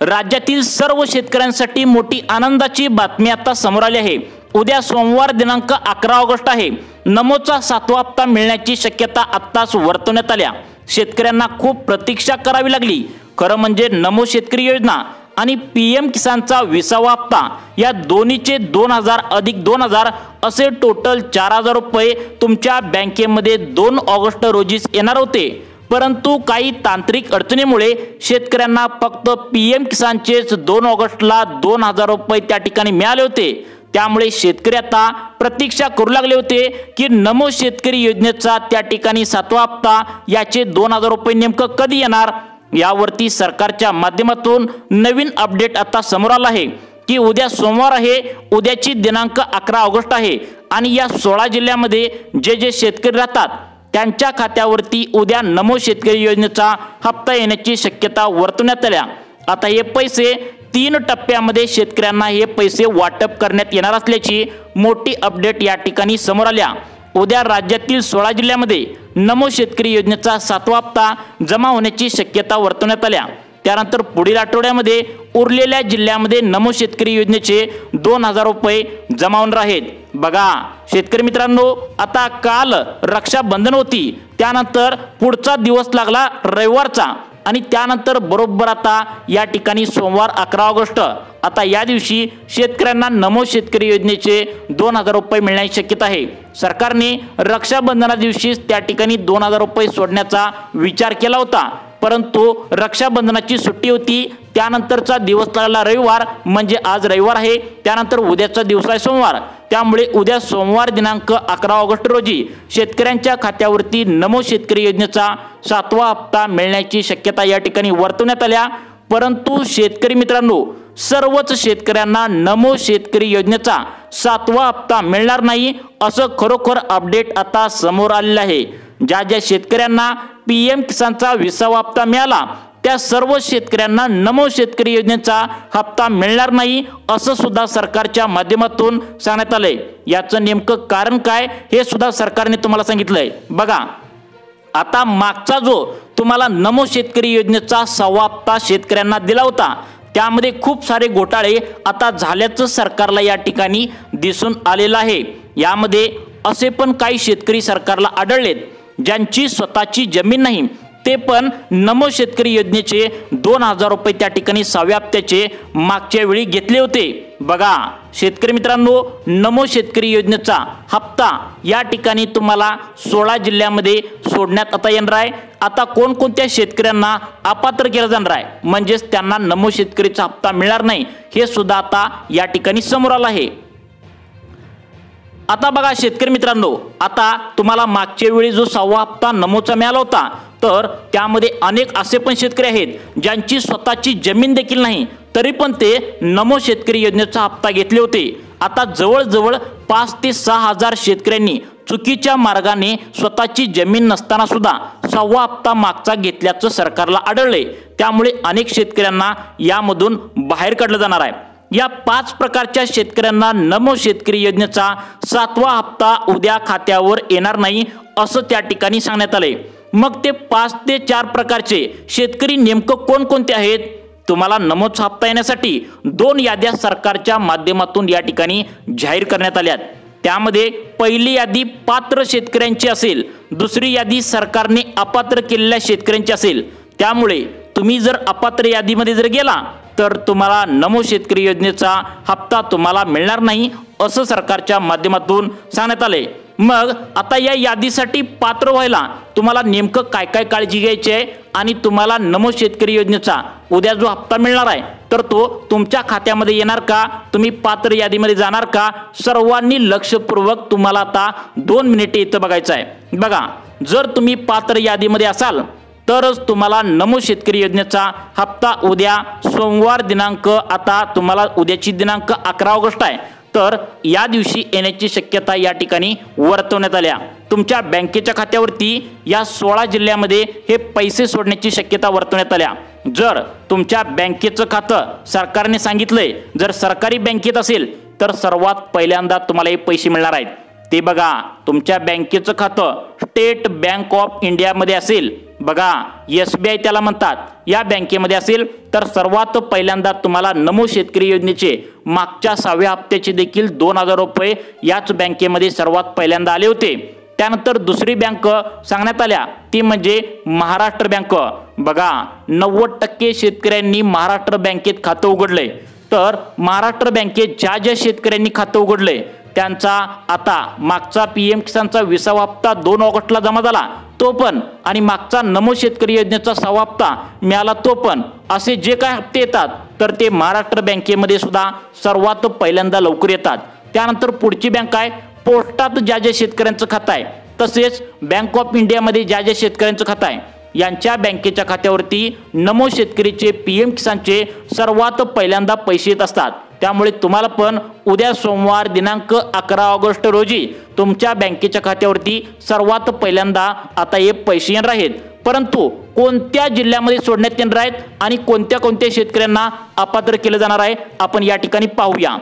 राज्यातील सर्व शेतकऱ्यांसाठी मोठी आनंदाची बातमी आता समोर आली आहे। उद्या सोमवार दिनांक 11 ऑगस्ट आहे। नमोचा 7वा हप्ता मिळण्याची शक्यता आत्ताच वर्तवण्यात आल्या। शेतकऱ्यांना खूप प्रतीक्षा करावी लागली। खरं म्हणजे नमो शेतकरी योजना आणि पीएम किसानचा 20वा हप्ता या दोन्हीचे 2000 अधिक 2000 असे टोटल 4000 रुपये तुमच्या बँकेमध्ये 2 ऑगस्ट रोजीच येणार होते। परंतु काही तांत्रिक अडचणीमुळे शेतकऱ्यांना फक्त पीएम किसानचेच 2 ऑगस्टला 2000 रुपये त्या ठिकाणी मिळाले होते। त्यामुळे शेतकरी आता प्रतीक्षा करू लागले होते की नमो शेतकरी योजनेचा त्या ठिकाणी 7वा हप्ता याचे 2000 रुपये नेमकं कधी येणार। यावरती सरकारच्या माध्यमातून नवीन अपडेट आता समोर आला आहे की उद्या सोमवार आहे। उद्याची दिनांक 11 ऑगस्ट आहे आणि या 16 जिल्ह्यामध्ये जे शेतकरी राहतात त्यांच्या खात्यावरती उद्या नमो शेतकरी योजनेचा हप्ता येण्याची शक्यता वर्तवण्यात आल्या। आता हे पैसे 3 टप्प्यामध्ये शेतकऱ्यांना हे पैसे वाटप करण्यात येणार असल्याची मोठी अपडेट या ठिकाणी समोर आल्या। उद्या राज्यातील 16 जिल्ह्यामध्ये नमो शेतकरी योजनेचा 7वा हप्ता जमा होण्याची शक्यता वर्तवण्यात आल्या। त्यानंतर पुढील आठवड्यामध्ये उरलेल्या जिल्ह्यामध्ये नमो शेतकरी योजनेचे 2000 रुपये जमा होणार आहेत। बघा शेतकरी मित्रांनो, आता काल रक्षाबंधन होती, त्यानंतर पुढचा दिवस लागला रविवारचा आणि त्यानंतर बरोबर आता या ठिकाणी सोमवार 11 ऑगस्ट। आता या दिवशी शेतकऱ्यांना नमो शेतकरी योजनेचे 2000 रुपये मिळण्याची शक्यता आहे। सरकारने रक्षाबंधना दिवशी त्या ठिकाणी 2000 रुपये सोडण्याचा विचार केला होता, परंतु रक्षाबंधनाची सुट्टी होती, त्यानंतरचा दिवस लागला रविवार, म्हणजे आज रविवार आहे, त्यानंतर उद्याचा दिवस आहे सोमवार। त्यामुळे उद्या सोमवार दिनांक 11 ऑगस्ट रोजी शेतकऱ्यांच्या खात्यावरती नमो शेतकरी योजनेचा 7वा हप्ता मिळण्याची शक्यता या ठिकाणी वर्तवण्यात आल्या। परंतु शेतकरी मित्रांनो, सर्वच शेतकऱ्यांना नमो शेतकरी योजनेचा 7वा हप्ता मिळणार नाही असं खरोखर अपडेट आता समोर आलेलं आहे। ज्या शेतकऱ्यांना पीएम किसानचा 20वा हप्ता मिळाला त्या सर्व शेतकऱ्यांना नमो शेतकरी योजनेचा हप्ता मिळणार नाही असं सुद्धा सरकारच्या माध्यमातून सांगण्यात आलंय। याचं नेमकं कारण काय हे सुद्धा सरकारने तुम्हाला सांगितलंय। बघा आता मागचा जो तुम्हाला नमो शेतकरी योजनेचा 6वा हप्ता शेतकऱ्यांना दिला होता त्यामध्ये खूप सारे घोटाळे आता झाल्याचं सरकारला या ठिकाणी दिसून आलेलं आहे। यामध्ये असे पण काही शेतकरी सरकारला आढळलेत ज्यांची स्वतःची जमीन नाही, ते पण नमो शेतकरी योजनेचे 2000 रुपये त्या ठिकाणी 6व्या हप्त्याचे मागच्या वेळी घेतले होते। बघा शेतकरी मित्रांनो, नमो शेतकरी योजनेचा हप्ता या ठिकाणी तुम्हाला 16 जिल्ह्यामध्ये सोडण्यात आता येणार आहे। आता कोणकोणत्या शेतकऱ्यांना अपात्र केलं जाणार आहे, म्हणजेच त्यांना नमो शेतकरीचा हप्ता मिळणार नाही, हे सुद्धा आता या ठिकाणी समोर आलं आहे। आता बघा शेतकरी मित्रांनो, आता तुम्हाला मागच्या वेळी जो 6वा हप्ता नमोचा मिळाला होता तर त्यामध्ये अनेक असे पण शेतकरी आहेत ज्यांची स्वतःची जमीन देखील नाही, तरी पण ते नमो शेतकरी योजनेचा हप्ता घेतले होते। आता जवळजवळ 5 ते 6000 शेतकऱ्यांनी चुकीच्या मार्गाने स्वतःची जमीन नसताना सुद्धा 6वा हप्ता मागचा घेतल्याचं सरकारला आढळले। त्यामुळे अनेक शेतकऱ्यांना यामधून बाहेर काढलं जाणार आहे। या 5 प्रकारच्या शेतकऱ्यांना नमो शेतकरी योजनेचा 7वा हप्ता उद्या खात्यावर येणार नाही असं त्या ठिकाणी सांगण्यात आले। मग ते 5 ते 4 प्रकारचे शेतकरी नेमकं कोणकोणते आहेत? तुम्हाला नमोचा हप्ता येण्यासाठी 2 याद्या सरकारच्या माध्यमातून या ठिकाणी जाहीर करण्यात आल्यात। त्यामध्ये पहिली यादी पात्र शेतकऱ्यांची असेल, दुसरी यादी सरकारने अपात्र केलेल्या शेतकऱ्यांची असेल। त्यामुळे तुम्ही जर अपात्र यादीमध्ये जर गेला तर तुम्हाला नमो शेतकरी योजनेचा हप्ता तुम्हाला मिळणार नाही असं सरकारच्या माध्यमातून सांगण्यात आले। मग आता या यादीसाठी पात्र व्हायला तुम्हाला नेमकं काय काय काळजी घ्यायची आहे आणि तुम्हाला नमो शेतकरी योजनेचा उद्या जो हप्ता मिळणार आहे तर तो तुमच्या खात्यामध्ये येणार का, तुम्ही पात्र यादीमध्ये जाणार का, सर्वांनी लक्षपूर्वक तुम्हाला आता 2 मिनिटे इथं बघायचं आहे। बघा जर तुम्ही पात्र यादीमध्ये असाल तरच तुम्हाला नमो शेतकरी योजनेचा हप्ता उद्या सोमवार दिनांक, आता तुम्हाला उद्याची दिनांक 11 ऑगस्ट आहे, तर या दिवशी येण्याची शक्यता या ठिकाणी वर्तवण्यात आल्या। तुमच्या बँकेच्या खात्यावरती या 16 जिल्ह्यामध्ये हे पैसे सोडण्याची शक्यता वर्तवण्यात आल्या। जर तुमच्या बँकेचं खातं सरकारने सांगितलंय, जर सरकारी बँकेत असेल तर सर्वात पहिल्यांदा तुम्हाला हे पैसे मिळणार आहेत। ते बघा तुमच्या बँकेचं खातं स्टेट बँक ऑफ इंडिया मध्ये असेल, बघा SBI त्याला म्हणतात, या बँकेमध्ये असेल तर सर्वात पहिल्यांदा तुम्हाला नमो शेतकरी योजनेचे मागच्या 6व्या हप्त्याचे देखील 2000 रुपये याच बँकेमध्ये सर्वात पहिल्यांदा आले होते। त्यानंतर दुसरी बँक सांगण्यात आल्या ती म्हणजे महाराष्ट्र बँक। बघा 90% शेतकऱ्यांनी महाराष्ट्र बँकेत खातं उघडलंय। तर महाराष्ट्र बँकेत ज्या शेतकऱ्यांनी खातं उघडलंय त्यांचा आता मागचा PM किसानचा 20वा हप्ता 2 ऑगस्टला जमा झाला तो पण, आणि मागचा नमो शेतकरी योजनेचा 6वा हप्ता मिळाला तो पण, असे जे काय हप्ते येतात तर ते महाराष्ट्र बँकेमध्ये सुद्धा सर्वात पहिल्यांदा लवकर येतात। त्यानंतर पुढची बँक आहे पोस्टात ज्या शेतकऱ्यांचं खातं आहे, तसेच बँक ऑफ इंडियामध्ये ज्या शेतकऱ्यांचं खातं आहे यांच्या बँकेच्या खात्यावरती नमो शेतकरीचे PM किसानचे सर्वात पहिल्यांदा पैसे येत असतात। त्यामुळे तुम्हाला पण उद्या सोमवार दिनांक 11 ऑगस्ट रोजी तुमच्या बँकेच्या खात्यावरती सर्वात पहिल्यांदा आता हे पैसे येणार आहेत। परंतु कोणत्या जिल्ह्यामध्ये सोडण्यात येणार आहेत आणि कोणत्या शेतकऱ्यांना अपात्र केलं जाणार आहे आपण या ठिकाणी पाहूया।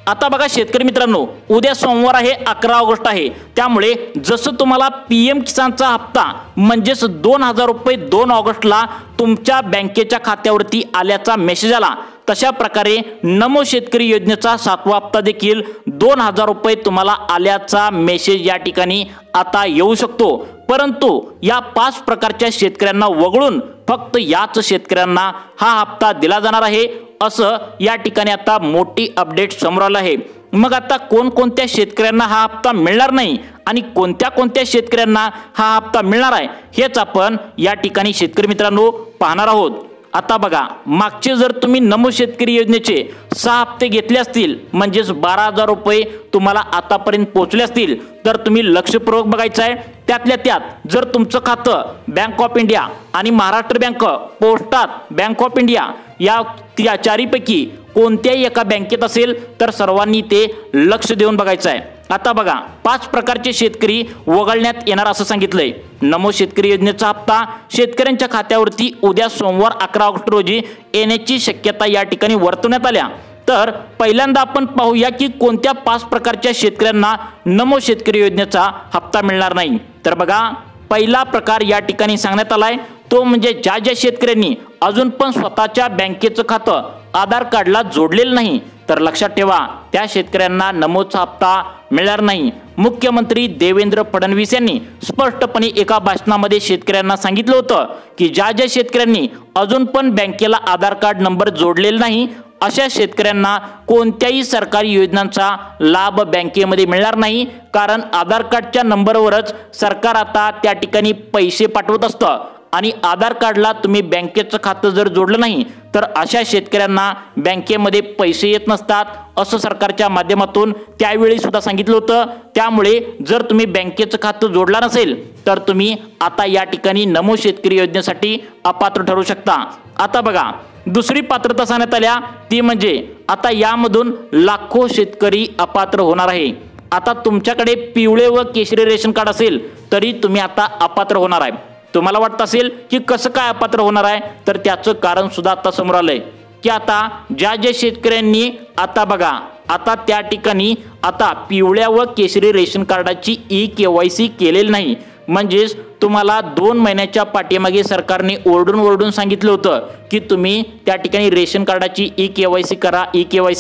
आता बघा शेतकरी मित्रांनो, उद्या सोमवार आहे 11 ऑगस्ट आहे, त्यामुळे जसं तुम्हाला PM किसानचा हप्ता म्हणजेच 2000 रुपये 2 ऑगस्टला तुमच्या बँकेच्या खात्यावरती आल्याचा मेसेज आला, तशा प्रकारे नमो शेतकरी योजनेचा 7वा हप्ता देखील 2000 रुपये तुम्हाला आल्याचा मेसेज या ठिकाणी आता येऊ शकतो। परंतु या 5 प्रकारच्या शेतकऱ्यांना वगळून फक्त याच शेतकऱ्यांना हा हप्ता दिला जाणार आहे, असं या ठिकाणी आता मोठी अपडेट समोर आलं आहे। मग आता कोणकोणत्या शेतकऱ्यांना हा हप्ता मिळणार नाही आणि कोणत्या शेतकऱ्यांना हा हप्ता मिळणार आहे हेच आपण या ठिकाणी शेतकरी मित्रांनो पाहणार आहोत। आता बघा मागचे जर तुम्ही नमो शेतकरी योजनेचे 6 हप्ते घेतले असतील म्हणजेच 12,000 रुपये तुम्हाला आतापर्यंत पोहोचले असतील तर तुम्ही लक्षपूर्वक बघायचं आहे। त्यातल्या त्यात जर तुमचं खातं बँक ऑफ इंडिया आणि महाराष्ट्र बँक, पोस्टात, बँक ऑफ इंडिया या चारीपैकी कोणत्याही एका बँकेत असेल तर सर्वांनी ते लक्ष देऊन बघायचं आहे। आता बघा 5 प्रकारचे शेतकरी वगळण्यात येणार असं सांगितलंय। नमो शेतकरी योजनेचा हप्ता शेतकऱ्यांच्या खात्यावरती उद्या सोमवार 11 ऑगस्ट रोजी येण्याची शक्यता या ठिकाणी वर्तवण्यात आल्या। तर पहिल्यांदा आपण पाहूया की कोणत्या 5 प्रकारच्या शेतकऱ्यांना नमो शेतकरी योजनेचा हप्ता मिळणार नाही। तर बघा पहिला प्रकार या ठिकाणी सांगण्यात आलाय तो म्हणजे ज्या शेतकऱ्यांनी अजून पण स्वतःच्या बँकेचं खातं आधार कार्डला जोडलेलं नाही तर लक्षात ठेवा त्या शेतकऱ्यांना नमोचा हप्ता मिळणार नाही। मुख्यमंत्री देवेंद्र फडणवीस यांनी स्पष्टपणे एका भाषणामध्ये शेतकऱ्यांना सांगितलं होतं की ज्या शेतकऱ्यांनी अजून पण बँकेला आधार कार्ड नंबर जोडलेला नाही अशा शेतकऱ्यांना कोणत्याही सरकारी योजनांचा लाभ बँकेमध्ये मिळणार नाही, कारण आधार कार्डच्या नंबरवरच सरकार आता त्या ठिकाणी पैसे पाठवत असतं आणि आधार कार्डला तुम्ही बँकेचं खातं जर जोडलं नाही तर अशा शेतकऱ्यांना बँकेमध्ये पैसे येत नसतात असं सरकारच्या माध्यमातून त्यावेळी सुद्धा सांगितलं होतं। त्यामुळे जर तुम्ही बँकेचं खातं जोडला नसेल तर तुम्ही आता या ठिकाणी नमो शेतकरी योजनेसाठी अपात्र ठरू शकता। आता बघा दुसरी पात्रता सांगण्यात आल्या ती म्हणजे आता यामधून लाखो शेतकरी अपात्र होणार आहे। आता तुमच्याकडे पिवळे व केशरी रेशन कार्ड असेल तरी तुम्ही आता अपात्र होणार आहे। तुम्हाला वाटत असेल की कसं काय अपात्र होणार आहे तर त्याचं कारण सुद्धा आता समोर आलंय की आता ज्या शेतकऱ्यांनी आता बघा आता त्या ठिकाणी आता पिवळ्या व केशरी रेशन कार्डाची EKYC केलेली नाही, म्हणजेच तुम्हाला 2 महिन्याच्या पाठीमागे सरकारने ओरडून सांगितलं होतं की तुम्ही त्या ठिकाणी रेशन कार्डाची EKYC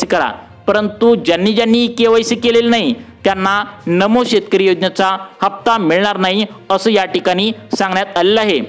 करा, परंतु ज्यांनी EKYC केलेली नाही त्यांना नमो शेतकरी योजनेचा हप्ता मिळणार नाही असं या ठिकाणी सांगण्यात आलेलं आहे।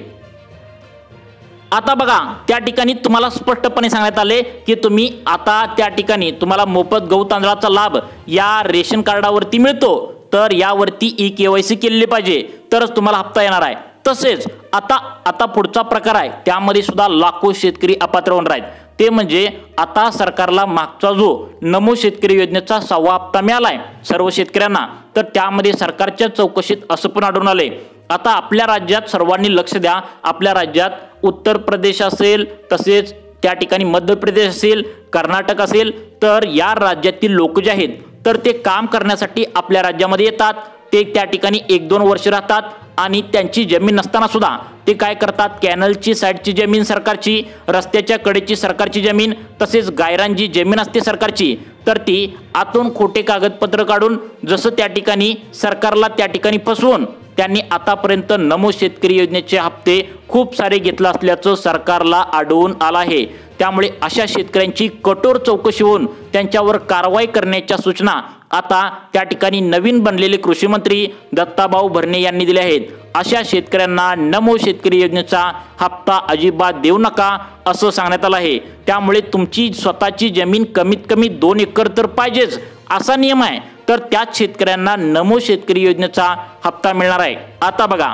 आता बघा त्या ठिकाणी तुम्हाला स्पष्टपणे सांगण्यात आले की तुम्ही आता त्या ठिकाणी तुम्हाला मोफत गहू तांदळाचा लाभ या रेशन कार्डावरती मिळतो तर यावरती EKYC केलेली पाहिजे तरच तुम्हाला हप्ता येणार आहे। तसेच आता पुढचा प्रकार आहे त्यामध्ये सुद्धा लाखो शेतकरी अपात्र होणार आहेत, ते म्हणजे आता सरकारला मागचा जो नमो शेतकरी योजनेचा 6वा हप्ता मिळालाय सर्व शेतकऱ्यांना तर त्यामध्ये सरकारच्या चौकशीत असं पण आढळून आले। आता आपल्या राज्यात सर्वांनी लक्ष द्या, आपल्या राज्यात उत्तर प्रदेश असेल तसेच त्या ठिकाणी मध्य प्रदेश असेल, कर्नाटक असेल तर या राज्यातील लोक जे आहेत तर ते काम करण्यासाठी आपल्या राज्यामध्ये येतात, ते त्या ठिकाणी 1-2 वर्ष राहतात आणि त्यांची जमीन नसताना सुद्धा ते काय करतात कॅनलची साईडची जमीन सरकारची, रस्त्याच्या कडेची सरकारची जमीन तसेच गायरांची जमीन असते सरकारची तर ती आतून खोटे कागदपत्र काढून जसं त्या ठिकाणी सरकारला त्या ठिकाणी फसवून त्यांनी आतापर्यंत नमो शेतकरी योजनेचे हप्ते खूप सारे घेतले असल्याचं सरकारला आढळून आलं आहे। त्यामुळे अशा शेतकऱ्यांची कठोर चौकशी होऊन त्यांच्यावर कारवाई करण्याच्या सूचना आता त्या ठिकाणी नवीन बनलेले कृषी मंत्री दत्ताभाऊ भरणे यांनी दिल्या आहेत। अशा शेतकऱ्यांना नमो शेतकरी योजनेचा हप्ता अजिबात देऊ नका असं सांगण्यात आलं आहे। त्यामुळे तुमची स्वतःची जमीन कमीत कमी 2 एकर तर पाहिजेच असा नियम आहे, तर त्याच शेतकऱ्यांना नमो शेतकरी योजनेचा हप्ता मिळणार आहे। आता बघा,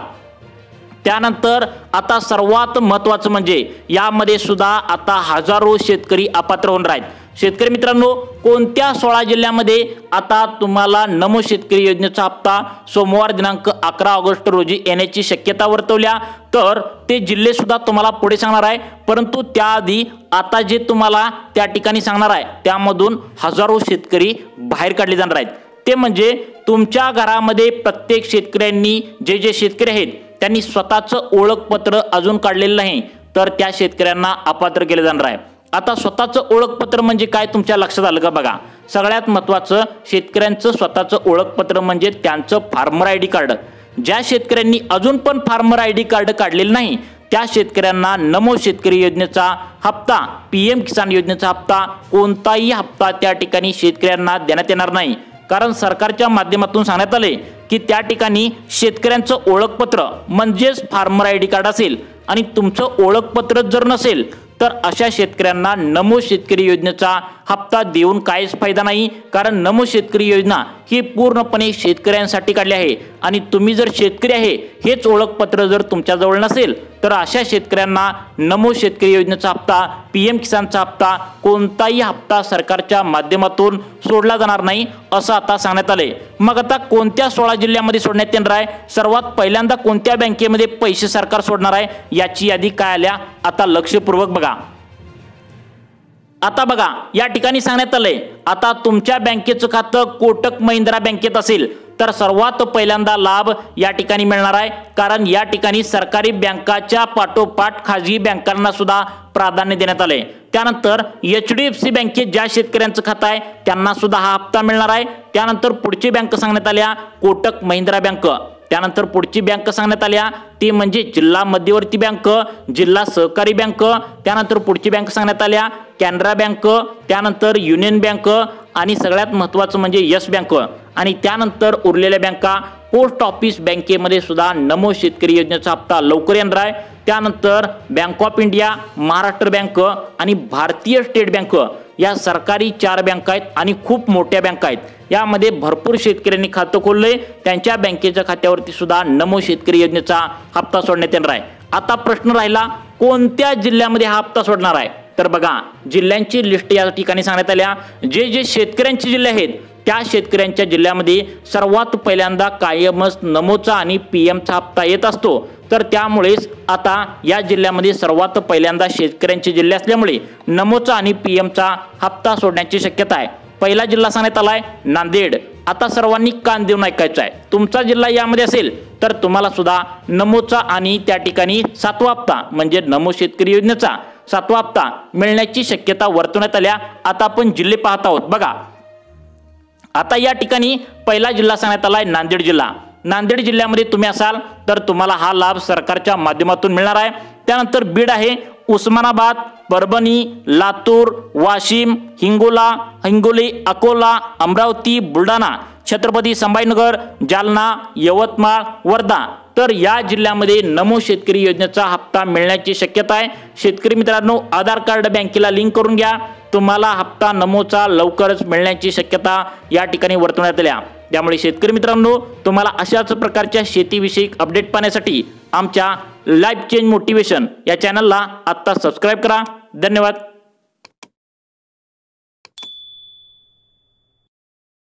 त्यानंतर आता सर्वात महत्त्वाचं म्हणजे यामध्ये सुद्धा आता हजारो शेतकरी अपात्र होणार आहेत। शेतकरी मित्रांनो, कोणत्या 16 जिल्ह्यामध्ये आता तुम्हाला नमो शेतकरी योजनेचा हप्ता सोमवार दिनांक 11 ऑगस्ट रोजी येण्याची शक्यता वर्तवल्या, तर ते जिल्हे सुद्धा तुम्हाला पुढे सांगणार आहे। परंतु त्याआधी आता जे तुम्हाला त्या ठिकाणी सांगणार आहे त्यामधून हजारो शेतकरी बाहेर काढले जाणार आहेत। ते म्हणजे तुमच्या घरामध्ये प्रत्येक शेतकऱ्यांनी जे शेतकरी आहेत त्यांनी स्वतःचं ओळखपत्र अजून काढलेलं नाही, तर त्या शेतकऱ्यांना अपात्र केले जाणार आहे। आता स्वतःचं ओळखपत्र म्हणजे काय तुमच्या लक्षात आलं का? बघा, सगळ्यात महत्त्वाचं शेतकऱ्यांचं स्वतःचं ओळखपत्र म्हणजे त्यांचं फार्मर आयडी कार्ड। ज्या शेतकऱ्यांनी अजून पण फार्मर आयडी कार्ड काढलेलं नाही त्या शेतकऱ्यांना नमो शेतकरी योजनेचा हप्ता, PM किसान योजनेचा हप्ता, कोणताही हप्ता त्या ठिकाणी शेतकऱ्यांना देण्यात येणार नाही। कारण सरकारच्या माध्यमातून सांगण्यात आले की त्या ठिकाणी शेतकऱ्यांचं ओळखपत्र म्हणजेच फार्मर आयडी कार्ड असेल आणि तुमचं ओळखपत्र जर नसेल तर अशा शेतकऱ्यांना नमो शेतकरी योजनेचा हप्ता देऊन काहीच फायदा नाही। कारण नमो शेतकरी योजना ही पूर्णपणे शेतकऱ्यांसाठी काढली आहे आणि तुम्ही जर शेतकरी आहे हेच ओळखपत्र जर तुमच्याजवळ नसेल तर अशा शेतकऱ्यांना नमो शेतकरी योजनेचा हप्ता, PM किसानचा हप्ता, कोणताही हप्ता सरकारच्या माध्यमातून सोडला जाणार नाही असं आता सांगण्यात आले। मग आता कोणत्या 16 जिल्ह्यामध्ये सोडण्यात येणार आहे, सर्वात पहिल्यांदा कोणत्या बँकेमध्ये पैसे सरकार सोडणार आहे याची यादी काय आल्या आता लक्षपूर्वक बघा। आता बघा, या ठिकाणी सांगण्यात आलंय आता तुमच्या बँकेचं खातं कोटक महिंद्रा बँकेत असेल तर सर्वात पहिल्यांदा लाभ या ठिकाणी मिळणार आहे। कारण या ठिकाणी सरकारी बँकाच्या पाठोपाठ खाजगी बँकांना सुद्धा प्राधान्य देण्यात आले। त्यानंतर HDFC बँकेत ज्या शेतकऱ्यांचं खातं आहे त्यांना सुद्धा हा हप्ता मिळणार आहे। त्यानंतर पुढची बँक सांगण्यात आल्या कोटक महिंद्रा बँक। त्यानंतर पुढची बँक सांगण्यात आल्या ती म्हणजे जिल्हा मध्यवर्ती बँक, जिल्हा सहकारी बँक। त्यानंतर पुढची बँक सांगण्यात आल्या कॅनरा बँक, त्यानंतर युनियन बँक आणि सगळ्यात महत्त्वाचं म्हणजे येस बँक। आणि त्यानंतर उरलेल्या बँका पोस्ट ऑफिस बँकेमध्ये सुद्धा नमो शेतकरी योजनेचा हप्ता लवकर येणार आहे। त्यानंतर bank of India, Maharashtra bank आणि भारतीय स्टेट बँक या सरकारी 4 बँका आहेत आणि खूप मोठ्या बँका आहेत। यामध्ये भरपूर शेतकऱ्यांनी खातं खोलले, त्यांच्या बँकेच्या खात्यावरती सुद्धा नमो शेतकरी योजनेचा हप्ता सोडण्यात येणार आहे। आता प्रश्न राहिला कोणत्या जिल्ह्यामध्ये हा हप्ता सोडणार आहे, तर बघा जिल्ह्यांची लिस्ट या ठिकाणी सांगण्यात आल्या। जे शेतकऱ्यांचे जिल्हे आहेत त्या शेतकऱ्यांच्या जिल्ह्यामध्ये सर्वात पहिल्यांदा कायमच नमोचा आणि PMचा हप्ता येत असतो, तर त्यामुळेच आता या जिल्ह्यामध्ये सर्वात पहिल्यांदा शेतकऱ्यांचे जिल्हे असल्यामुळे नमोचा आणि PMचा हप्ता सोडण्याची शक्यता आहे। पहिला जिल्हा सांगण्यात आलाय नांदेड। आता सर्वांनी कान देऊन ऐकायचं आहे, तुमचा जिल्हा यामध्ये असेल तर तुम्हाला सुद्धा नमोचा आणि त्या ठिकाणी 7वा हप्ता म्हणजे नमो शेतकरी योजनेचा 7वा हप्ता मिळण्याची शक्यता वर्तवण्यात आल्या। आता आपण जिल्हे पाहत आहोत। बघा, आता या ठिकाणी पहिला जिल्हा सांगण्यात आलाय नांदेड जिल्हा। नांदेड जिल्ह्यामध्ये तुम्ही असाल तर तुम्हाला हा लाभ सरकारच्या माध्यमातून मिळणार आहे। त्यानंतर बीड आहे, उस्मानाबाद, परभणी, लातूर, वाशिम, हिंगोली, अकोला, अमरावती, बुलढाणा, छत्रपती संभाजीनगर, जालना, यवतमाळ, वर्धा, तर या जिल्ह्यामध्ये नमो शेतकरी योजनेचा हप्ता मिळण्याची शक्यता आहे। शेतकरी मित्रांनो, आधार कार्ड बँकेला लिंक करून घ्या, तुम्हाला हप्ता नमोचा लवकरच मिळण्याची शक्यता या ठिकाणी वर्तवण्यात आल्या। त्यामुळे शेतकरी मित्रांनो, तुम्हाला अशाच प्रकारच्या शेतीविषयक अपडेट पाहण्यासाठी आमच्या लाईफ चेंज मोटिवेशन या चॅनलला आत्ता सबस्क्राईब करा। धन्यवाद।